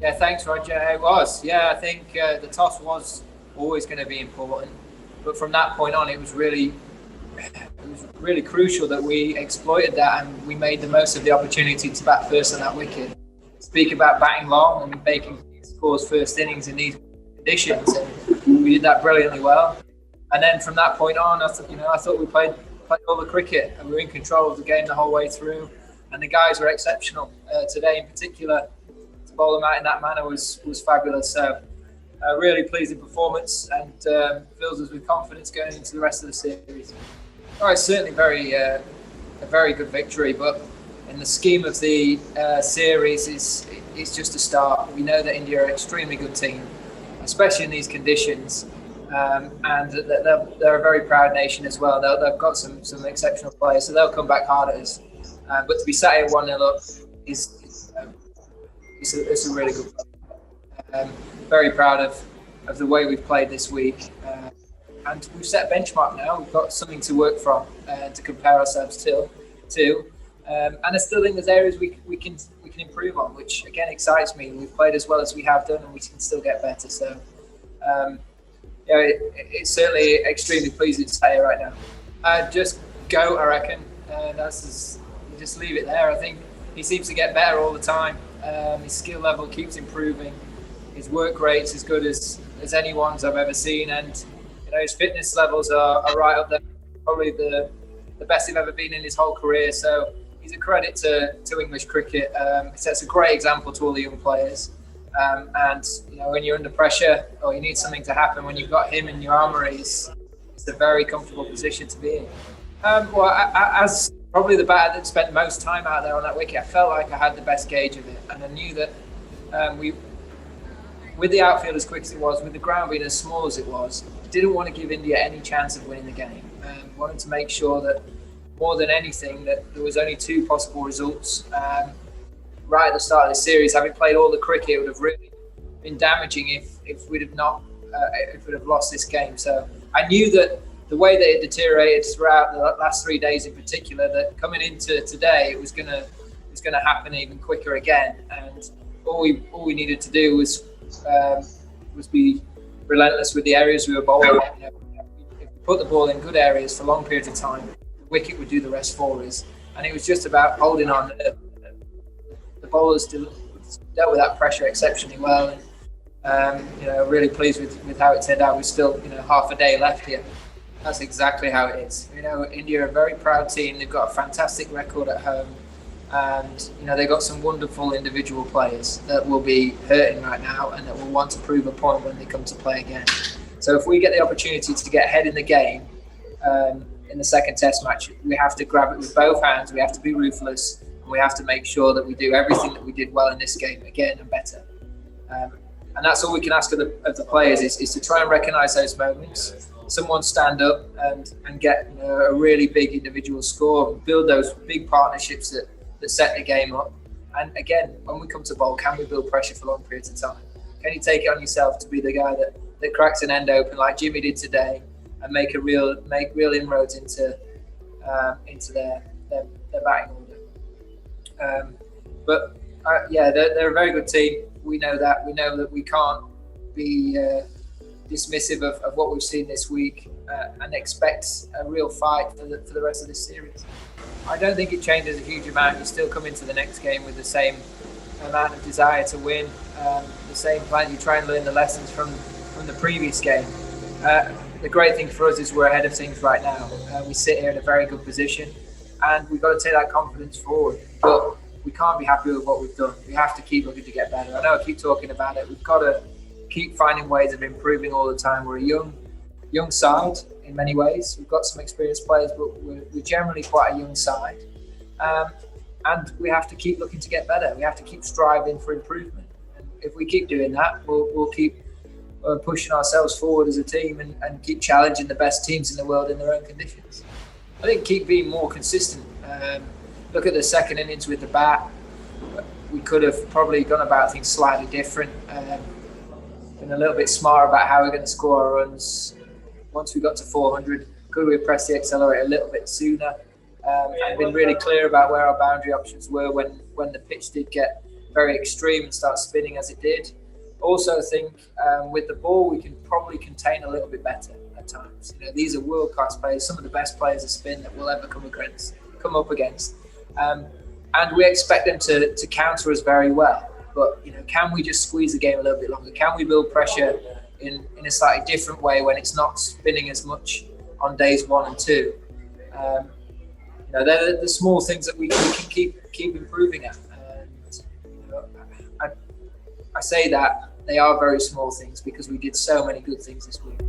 Yeah, thanks, Roger. It was. Yeah, I think the toss was always going to be important, but from that point on, it was really crucial that we exploited that and we made the most of the opportunity to bat first on that wicket. Speak about batting long and making scores first innings in these conditions, and we did that brilliantly well. And then from that point on, I thought we played all the cricket and we were in control of the game the whole way through. And the guys were exceptional today, in particular. To bowl them out in that manner was fabulous. So, really pleasing performance and fills us with confidence going into the rest of the series. Oh, it's certainly a very good victory, but in the scheme of the series, it's just a start. We know that India are an extremely good team, especially in these conditions, and they're a very proud nation as well. They've got some exceptional players, so they'll come back hard at us. But to be sat here 1-0 up is it's a really good play. Very proud of the way we've played this week. And we've set a benchmark now. We've got something to work from to compare ourselves to. And I still think there's areas we can improve on, which again excites me. We've played as well as we have done, and we can still get better. So, it's certainly extremely pleasing to say right now. Just go, I reckon. Just leave it there. I think he seems to get better all the time. His skill level keeps improving. His work rate's as good as anyone's I've ever seen, and his fitness levels are right up there, probably the best he's ever been in his whole career. So he's a credit to English cricket. He sets a great example to all the young players. And when you're under pressure or you need something to happen, when you've got him in your armoury, it's a very comfortable position to be in. As probably the batter that spent most time out there on that wicket, I felt like I had the best gauge of it, and I knew that with the outfield as quick as it was, with the ground being as small as it was, didn't want to give India any chance of winning the game. Wanted to make sure that, more than anything, that there was only two possible results. Right at the start of the series, having played all the cricket, it would have really been damaging if we'd have lost this game. So I knew that the way that it deteriorated throughout the last 3 days in particular, that coming into today, it was gonna happen even quicker again. And all we needed to do was be relentless with the areas we were bowling. If we put the ball in good areas for long periods of time, the wicket would do the rest for us. And it was just about holding on. The bowlers dealt with that pressure exceptionally well, and really pleased with how it turned out. We've still half a day left here. That's exactly how it is. India are a very proud team. They've got a fantastic record at home. And they've got some wonderful individual players that will be hurting right now and that will want to prove a point when they come to play again. So if we get the opportunity to get ahead in the game in the second test match, we have to grab it with both hands. We have to be ruthless, and we have to make sure that we do everything that we did well in this game again and better. And that's all we can ask of the players is to try and recognise those moments. Someone stand up and get a really big individual score, build those big partnerships that set the game up. And again, when we come to bowl, can we build pressure for long periods of time? Can you take it on yourself to be the guy that cracks an end open like Jimmy did today and make real inroads into their batting order? They're a very good team. We know that. We know that we can't be dismissive of what we've seen this week and expect a real fight for the rest of this series. I don't think it changes a huge amount. You still come into the next game with the same amount of desire to win, the same plan. You try and learn the lessons from the previous game. The great thing for us is we're ahead of things right now. We sit here in a very good position, and we've got to take that confidence forward. But we can't be happy with what we've done. We have to keep looking to get better. I know I keep talking about it. We've got to keep finding ways of improving all the time. We're a young side in many ways. We've got some experienced players, but we're generally quite a young side. And we have to keep looking to get better. We have to keep striving for improvement. And if we keep doing that, we'll keep pushing ourselves forward as a team and keep challenging the best teams in the world in their own conditions. I think keep being more consistent. Look at the second innings with the bat. We could have probably gone about things slightly different. Been a little bit smarter about how we're going to score our runs. Once we got to 400, could we have pressed the accelerator a little bit sooner? And been really clear about where our boundary options were when the pitch did get very extreme and start spinning as it did. Also think with the ball we can probably contain a little bit better at times. These are world-class players, some of the best players of spin that we'll ever come up against. And we expect them to counter us very well. But can we just squeeze the game a little bit longer? Can we build pressure in a slightly different way when it's not spinning as much on days 1 and 2? They're the small things that we can keep improving at. And I say that they are very small things because we did so many good things this week.